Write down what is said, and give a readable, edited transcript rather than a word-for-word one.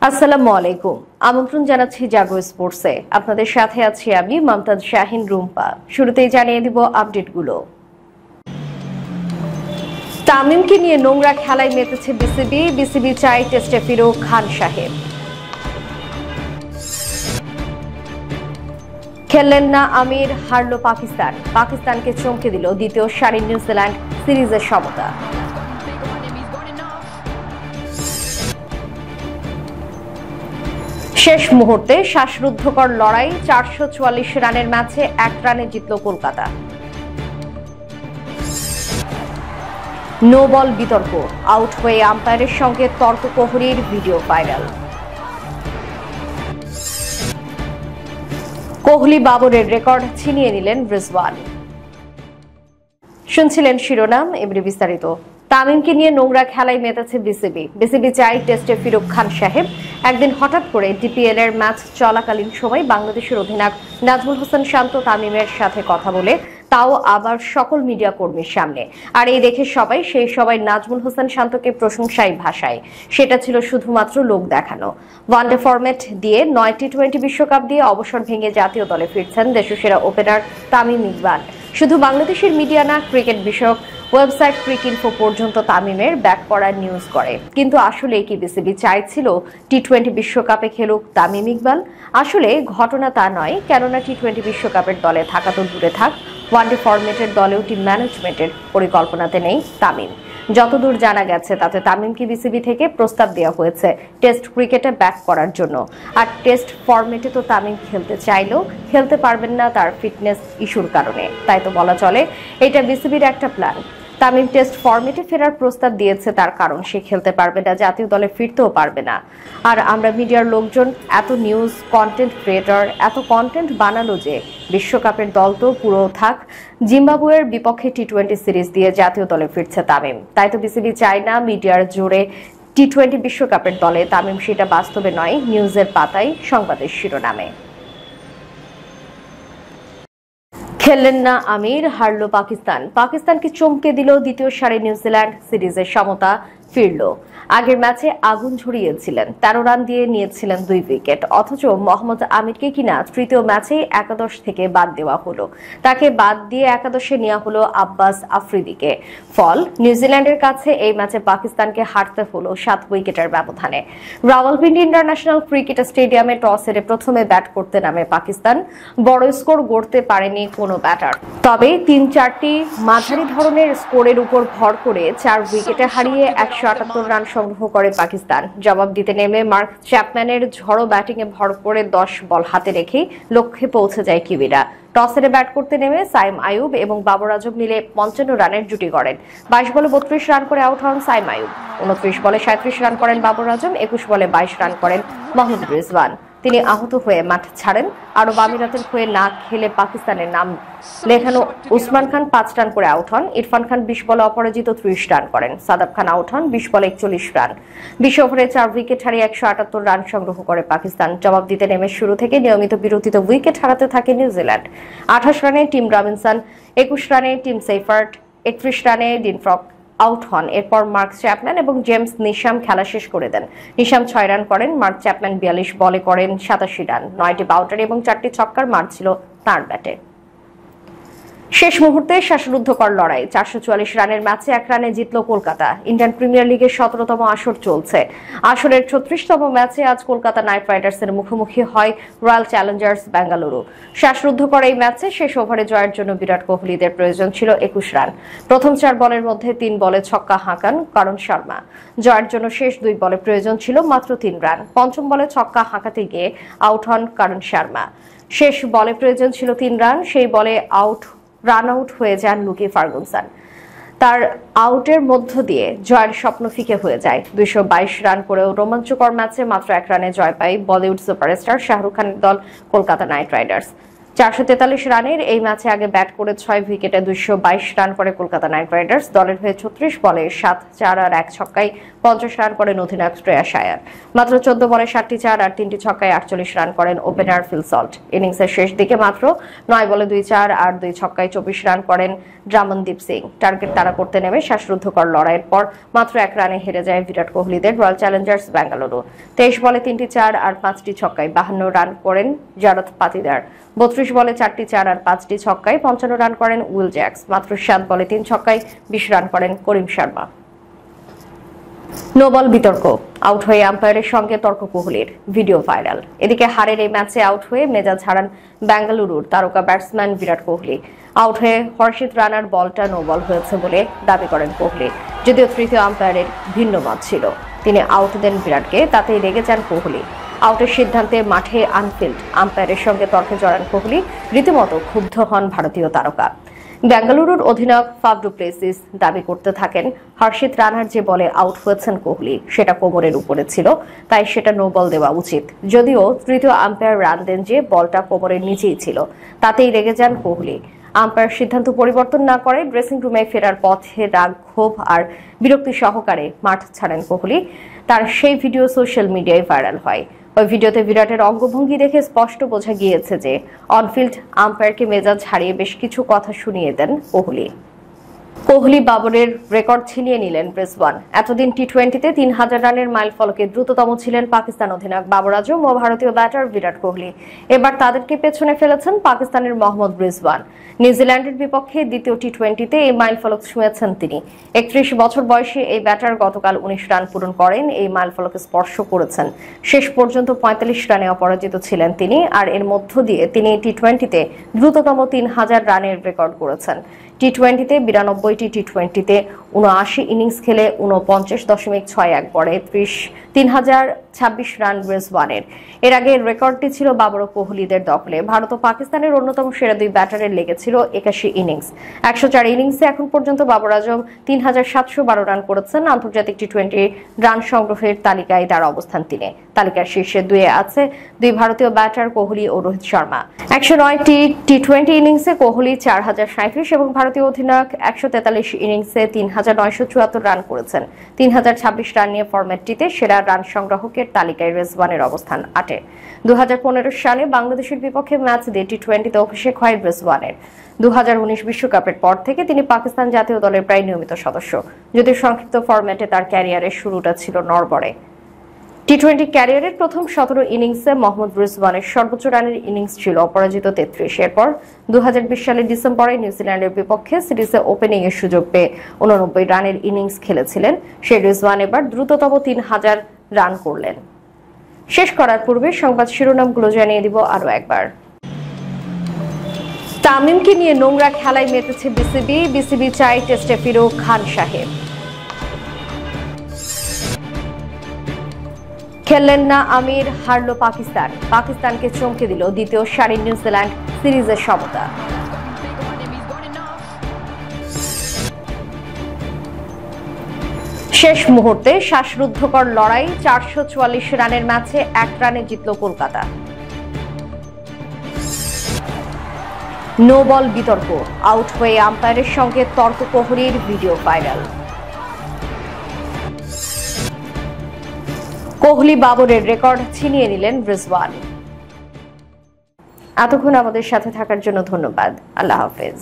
আসসালামু আলাইকুম। আমন্ত্রণ জানাচ্ছি জাগো স্পোর্টসে। আপনাদের সাথে আছি আমি মমতাজ শাহিন রুম্পা। শুরুতেই জানিয়ে দিব আপডেটগুলো। তামিমকে নিয়ে নোংরা খেলায় মেতেছে বিসিবি চাই টেস্টে ফিরুক খান সাহেব। খেললেন না আমির, হারল পাকিস্তানকে চমকে দিল দ্বিতীয় সারির নিউজিল্যান্ড সিরিজের সমতা। শেষ মুহূর্তে শ্বাসরুদ্ধকর লড়াই, 444 রানের ম্যাচে 1 রানে জিতল কলকাতা। নো বল বিতর্ক, আউট হয়ে আম্পায়ারের সঙ্গে তর্ক কোহলির, ভিডিও ভাইরাল। কোহলি বাবরের রেকর্ড ছিনিয়ে নিলেন রিজওয়ান। শুনছিলেন শিরোনাম, এবারে বিস্তারিত। তামিমকে নিয়ে নোংরা খেলায় মেতেছে বিসিবি চাই টেস্টে ফিরুক খান সাহেব। একদিন হঠাৎ করে ডিপিএল এর ম্যাচ চলাকালীন সময় বাংলাদেশের অধিনায়ক নাজমুল হোসেন শান্ত তামিমের সাথে কথা বলে, তাও আবার সকল মিডিয়া কর্মীর সামনে। আর এই দেখে সবাই নাজমুল হোসেন শান্তকে প্রশংসায় ভাষায়। সেটা ছিল শুধুমাত্র লোক দেখানো। ওয়ানডে ফরম্যাট দিয়ে 9 টি20 বিশ্বকাপ দিয়ে অবসর ভেঙে জাতীয় দলে ফিরছেন দেশসেরা ওপেনার তামিম ইকবাল। শুধু বাংলাদেশের মিডিয়া না, ক্রিকেট বিষয়ক ওয়েবসাইট ক্রিকইনফো পর্যন্ত তামিমের ব্যাক করার নিউজ করে। কিন্তু আসলে কি বিসিবি চাইছিল টি20 বিশ্বকাপে খেলুক তামিম ইকবাল? আসলে ঘটনা তা নয়, কেননা টি20 বিশ্বকাপের দলে থাকা তো দূরে থাক, ওয়ানডে ফরম্যাটের দলেও টিম ম্যানেজমেন্টের পরিকল্পনাতে নেই তামিম। যতদূর জানা গেছে তাতে তামিমকে বিসিবি থেকে প্রস্তাব দেওয়া হয়েছে টেস্ট ক্রিকেটে ব্যাক করার জন্য। আর টেস্ট ফরম্যাটে তো তামিম খেলতে চাইলেও খেলতে পারবেন না তার ফিটনেস ইস্যুর কারণে। তাই তো বলা চলে এটা বিসিবির একটা প্ল্যান। তামিম টেস্ট ফরম্যাটে ফেরার প্রস্তাব দিয়েছে তার কারণ সে খেলতে পারবে না, জাতীয় দলে ফিরতেও পারবে না। আর আমরা মিডিয়ার লোকজন এত নিউজ কন্টেন্ট ক্রিয়েটর এত কন্টেন্ট বানালো যে বিশ্বকাপের দল তো পুরো থাক, জিম্বাবুয়ের বিপক্ষে টি20 সিরিজ দিয়ে জাতীয় দলে ফিরছে তামিম। তাই তো বিসিবি চায় না মিডিয়ার জোরে টি20 বিশ্বকাপের দলে তামিম, সেটা বাস্তবে নয়, নিউজের পাতায় সংবাদের শিরোনামে। খেললেন না আমির, হারল পাকিস্তানকে চমকে দিল দ্বিতীয় সারির নিউজিল্যান্ড সিরিজের সমতা ফিরল। আগের ম্যাচে আগুন ঝরিয়েছিলেন, 13 রান দিয়ে নিয়েছিলেন 2 উইকেট, অথচ মোহাম্মদ আমিরকে কিনা তৃতীয় ম্যাচেই একাদশ থেকে বাদ দেওয়া হলো। তাকে বাদ দিয়ে একাদশে নেওয়া হলো আব্বাস আফ্রিদিকে। ফল, নিউজিল্যান্ডের কাছে এই ম্যাচে পাকিস্তানকে হারতে হলো 7 উইকেটের ব্যবধানে। রাওয়ালপিন্ডি ইন্টারন্যাশনাল ক্রিকেট স্টেডিয়ামে টস হেরে প্রথমে ব্যাট করতে নামে পাকিস্তান। বড় স্কোর গড়তে পারেনি কোনো ব্যাটার, তবে 3-4টি মাঝারি ধরনের স্কোরের উপর ভর করে 4 উইকেটে হারিয়ে 178 রান সংগ্রহ করে পাকিস্তান। জবাব দিতে নেমে মার্ক চ্যাপম্যানের ঝড়ো ব্যাটিংয়ে ভর করে 10 বল হাতে রেখেই লক্ষ্যে পৌঁছে যায় কিউইরা। টস হেরে ব্যাট করতে নেমে সাইম আইয়ুব এবং বাবর আজম মিলে 55 রানের জুটি গড়েন। 22 বলে 32 রান করে আউট হন সাইম আইয়ুব। 29 বলে 37 রান করেন বাবর আজম। 21 বলে 22 রান করেন মোহাম্মদ রিজওয়ান। তিনি আহত হয়ে মাঠ ছাড়েন। আরব আমিরাতের হয়ে না খেলে পাকিস্তানের নাম লেখানো উসমান খান 5 রান করে আউট হন। ইরফান খান 20 বলে অপরাজিত 30 রান করেন। সাদাব খান আউট হন 20 বলে 41 রান। 20 ওভারে 4 উইকেট হারিয়ে 178 রান সংগ্রহ করে পাকিস্তান। জবাব দিতে নেমে শুরু থেকে নিয়মিত বিরতিত উইকেট হারাতে থাকে নিউজিল্যান্ড। 28 রানে টিম রবিনসন, 21 রানে টিম সেইফার্ট, 31 রানে ডিন ফ্রক আউট হন। এরপর মার্ক চ্যাপম্যান এবং জেমস নিশাম খেলা শেষ করে দেন। নিশাম 6 রান করেন, মার্ক চ্যাপম্যান 42 বলে করেন 87 রান। 9টি বাউন্ডারি এবং 4টি ছক্কার মার ছিল তাঁর ব্যাটে। শেষ মুহূর্তে শ্বাসরুদ্ধকর লড়াই, 444 রানের ম্যাচে 1 রানে জিতল কলকাতা। ইন্ডিয়ান প্রিমিয়ার লিগের 17তম আসর চলছে। আসরের 36তম ম্যাচে আজ কলকাতা নাইট রাইডার্সের মুখোমুখি হয় রয়্যাল চ্যালেঞ্জার্স বেঙ্গালুরু। শ্বাসরুদ্ধকর এই ম্যাচে শেষ ওভারে জয়ের জন্য বিরাট কোহলিদের প্রয়োজন ছিল 21 রান। প্রথম 4 বলের মধ্যে 3 বলে ছক্কা হাঁকান করণ শর্মা। জয়ের জন্য শেষ 2 বলে প্রয়োজন ছিল মাত্র 3 রান। পঞ্চম বলে ছক্কা হাঁকাতে গিয়ে আউট হন করণ শর্মা। শেষ বলে প্রয়োজন ছিল 3 রান, সেই বলে রান আউট হয়ে যান লুকি ফার্গুসন। তার আউটের মধ্য দিয়ে জয়ের স্বপ্ন ফিকে হয়ে যায়। 222 রান করেও রোমাঞ্চকর ম্যাচে মাত্র 1 রানে জয় পায় বলিউড সুপারস্টার শাহরুখ খানের দল কলকাতা নাইট রাইডার্স। 443 রানের এই ম্যাচে আগে ব্যাট করে 6 উইকেটে 222 রান করে কলকাতা নাইট রাইডার্স। দলের হয়ে 36 বলে 7-4 আর 1 ছক্কায় 50 রান করেন অধিনায়ক শ্রেয়াস আয়ার। মাত্র 14 বলে 7টি 4 আর 3টি ছক্কায় 48 রান করেন ওপেনার ফিল সল্ট। ইনিংসের শেষ দিকে মাত্র 9 বলে 2-4 আর 2 ছক্কায় 24 রান করেন রমনদীপ সিং। টার্গেট তাড়া করতে নেমে শ্বাসরুদ্ধকর লড়াইয়ের পর মাত্র 1 রানে হেরে যায় বিরাট কোহলিদের রয়্যাল চ্যালেঞ্জার্স বেঙ্গালুরু। 23 বলে 3টি 4 আর 5টি ছক্কায় 52 রান করেন জারদ পাতিদার। 32 বলে 4টি 4 আর 5টি ছক্কায় 55 রান করেন উইল জ্যাক্স। মাত্র 7 বলে 3 ছক্কায় 20 রান করেন করিম শর্মা। নো বল বিতর্ক, আউট হয়ে আম্পায়ারের সঙ্গে তর্ক কোহলির, ভিডিও ভাইরাল। এদিকে হারের এই ম্যাচে আউট হয়ে মেজাজ হারান বেঙ্গালুরুর তারকা ব্যাটসম্যান বিরাট কোহলি। আউট হয়ে হর্ষিত রানার বলটা নো বল হয়েছে বলে দাবি করেন কোহলি। যদিও তৃতীয় আম্পায়ারের ভিন্ন মত ছিল, তিনি আউট দেন বিরাটকে, তাতেই রেগে যান কোহলি। আউটের সিদ্ধান্তে মাঠে আনফিল্ড আম্পায়ারের সঙ্গে তর্কে জড়ান কোহলি। রীতিমতো ক্ষুব্ধ হন ভারতীয় তারকা। বেঙ্গালুরুর অধিনায়ক ফাফ ডু প্লেসিস দাবি করতে থাকেন, হর্ষিত রানার যে বলে আউট হয়েছেন কোহলি সেটা কোমরের উপরে ছিল, তাই সেটা নো বল দেওয়া উচিত। যদিও তৃতীয় আম্পায়ার রান দেন যে বলটা কোমরের নিচেই ছিল, তাতেই রেগে যান কোহলি। আম্পায়ার সিদ্ধান্ত পরিবর্তন না করে ড্রেসিং রুমে ফেরার পথে রাগ, ক্ষোভ আর বিরক্তি সহকারে মাঠ ছাড়েন কোহলি। তার সেই ভিডিও সোশ্যাল মিডিয়ায় ভাইরাল হয়। ওই ভিডিওতে বিরাটের অঙ্গভঙ্গি দেখে স্পষ্ট বোঝা গিয়েছে যে অনফিল্ড আম্পায়ারকে মেজাজ হারিয়ে বেশ কিছু কথা শুনিয়ে দেন কোহলি। কোহলি বাবরের রেকর্ড ছিনিয়ে নিলেন ব্রিসবেন। এতদিন টি-20তে 3000 রানের মাইলফলকে দ্রুততম ছিলেন পাকিস্তান অধিনায়ক বাবর আজম ও ভারতীয় ব্যাটার বিরাট কোহলি। এবার তাদেরকে পেছনে ফেলেছেন পাকিস্তানের মোহাম্মদ ব্রিসবেন। নিউজিল্যান্ডের বিপক্ষে দ্বিতীয় টি-20তে এই মাইলফলক ছুঁয়েছেন তিনি। 31 বছর বয়সী এই ব্যাটার গতকাল 19 রান পূরণ করেন, এই মাইলফলকে স্পর্শ করেছেন। শেষ পর্যন্ত 45 রানে অপরাজিত ছিলেন তিনি, আর এর মধ্য দিয়ে তিনি টি-20তে দ্রুততম 3000 রানের রেকর্ড করেছেন। টি-20তে 92টি টি-20তে 79 ইনিংস খেলে 49.61 গড়ে 3026 রান ব্রিসবেনের। এর আগে12টি ছিল বাবর ও কোহলিদের দখলে। ভারত ও পাকিস্তানের অন্যতম সেরা দুই ব্যাটারের লেগেছিল 81 ইনিংস। 104 ইনিংসে এখন পর্যন্ত বাবর আজম 3712 রান করেছেন। আন্তর্জাতিক টি-20 রান সংগ্রহের তালিকায় তার অবস্থান তিনি। তালিকার শীর্ষে দুয়ে আছে দুই ভারতীয় ব্যাটার কোহলি ও রোহিত শর্মা। 109টি টি-20 ইনিংসে কোহলি 4037 এবং ভারতীয় অধিনায়ক 143 ইনিংসে 3974 রান করেছেন। 3026 রান নিয়ে ফরম্যাটটিতে সেরা রান সংগ্রাহকের তালিকায় ব্রিসবেনের অবস্থান 8-এ। 2015 সালে বাংলাদেশের বিপক্ষে ম্যাচ দিয়ে টি-20তে অভিষেক হয় ব্রিসবেনের। 2019 বিশ্বকাপের পর থেকে তিনি পাকিস্তান জাতীয় দলের প্রায় নিয়মিত সদস্য। যদিও সংক্ষিপ্ত ফরম্যাটে তার ক্যারিয়ারের শুরুটা ছিল নড়বড়ে। টি-20 ক্যারিয়ারের প্রথম 17 ইনিংসে মোহাম্মদ ব্রিসবেনের সর্বোচ্চ রানের ইনিংস ছিল অপরাজিত 33। এরপর 2020 সালের ডিসেম্বরে নিউজিল্যান্ডের বিপক্ষে সিরিজে ওপেনিং এর সুযোগ পেয়ে 89 রানের ইনিংস খেলেছিলেন। সেই ব্রিসবেন এবার দ্রুততম 3000 রান করলেন। শেষ করার পূর্বে সংবাদ শিরোনামগুলো জানিয়ে দিব আরো একবার। তামিমকে নিয়ে নোংরা খেলায় মেতেছে বিসিবি চাই টেস্টে ফিরুক খান সাহেব। খেললেন না আমির, হারল পাকিস্তান। পাকিস্তানকে চমকে দিল দ্বিতীয় সারির নিউজিল্যান্ড সিরিজের সমতা। শেষ মুহূর্তে শ্বাসরুদ্ধকর লড়াই, 444 রানের ম্যাচে 1 রানে জিতল কলকাতা। নো বল বিতর্ক, আউট হয়ে আম্পায়ারের সঙ্গে তর্ক কোহলির, ভিডিও ভাইরাল। কোহলি বাবরের রেকর্ড ছিনিয়ে নিলেন ব্রিসবেন। এতক্ষণ আমাদের সাথে থাকার জন্য ধন্যবাদ। আল্লাহ হাফেজ।